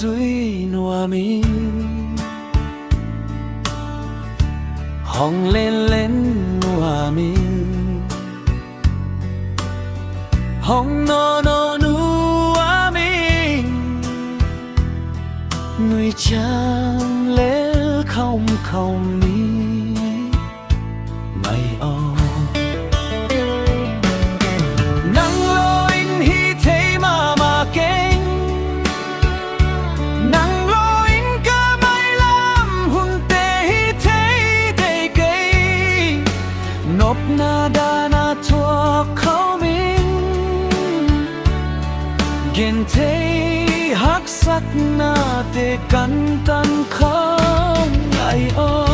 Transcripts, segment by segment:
duy nua mình hong lên lên nua mình hong no no nua mình người chẳng lẽ không không mi mày o nắng lối hi thế mà kênh nắng lối cả mày làm hun tê hi thế tê cây nộp na đa na thua khâu mình ghen thế hắc sắc na tê cắn tan không ai o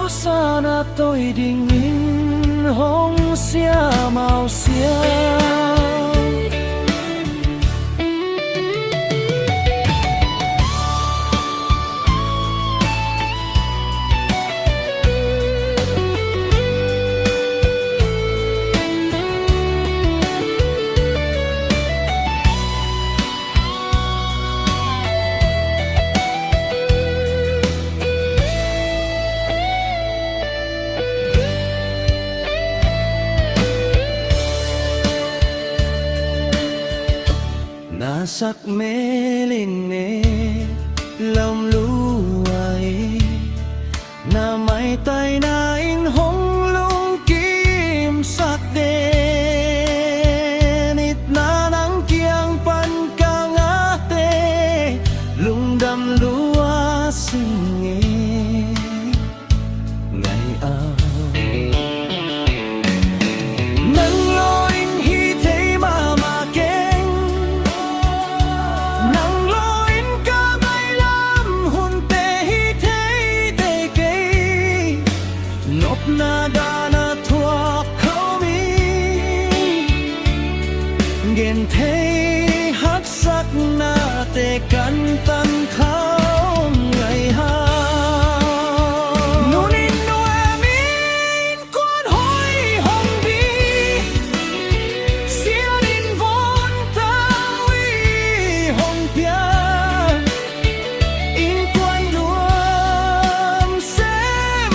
sana tôi dingin hong sia mau sia na sắc mê linh nê lòng luai na mai tay na in hong lung kim sắc đê nít na nắng kiang pan ca ngã tê lung đam lúa xinh nghe ngày ao na đa na thua khâu mi ghen thế hắc sắc na tê cắn tan khâu ngày ha nunin nuê min quan hoi hong bi sia din von ta wi hong pia in quan nuam xem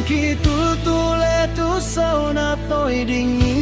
khi tu tu le tu sau na tôi định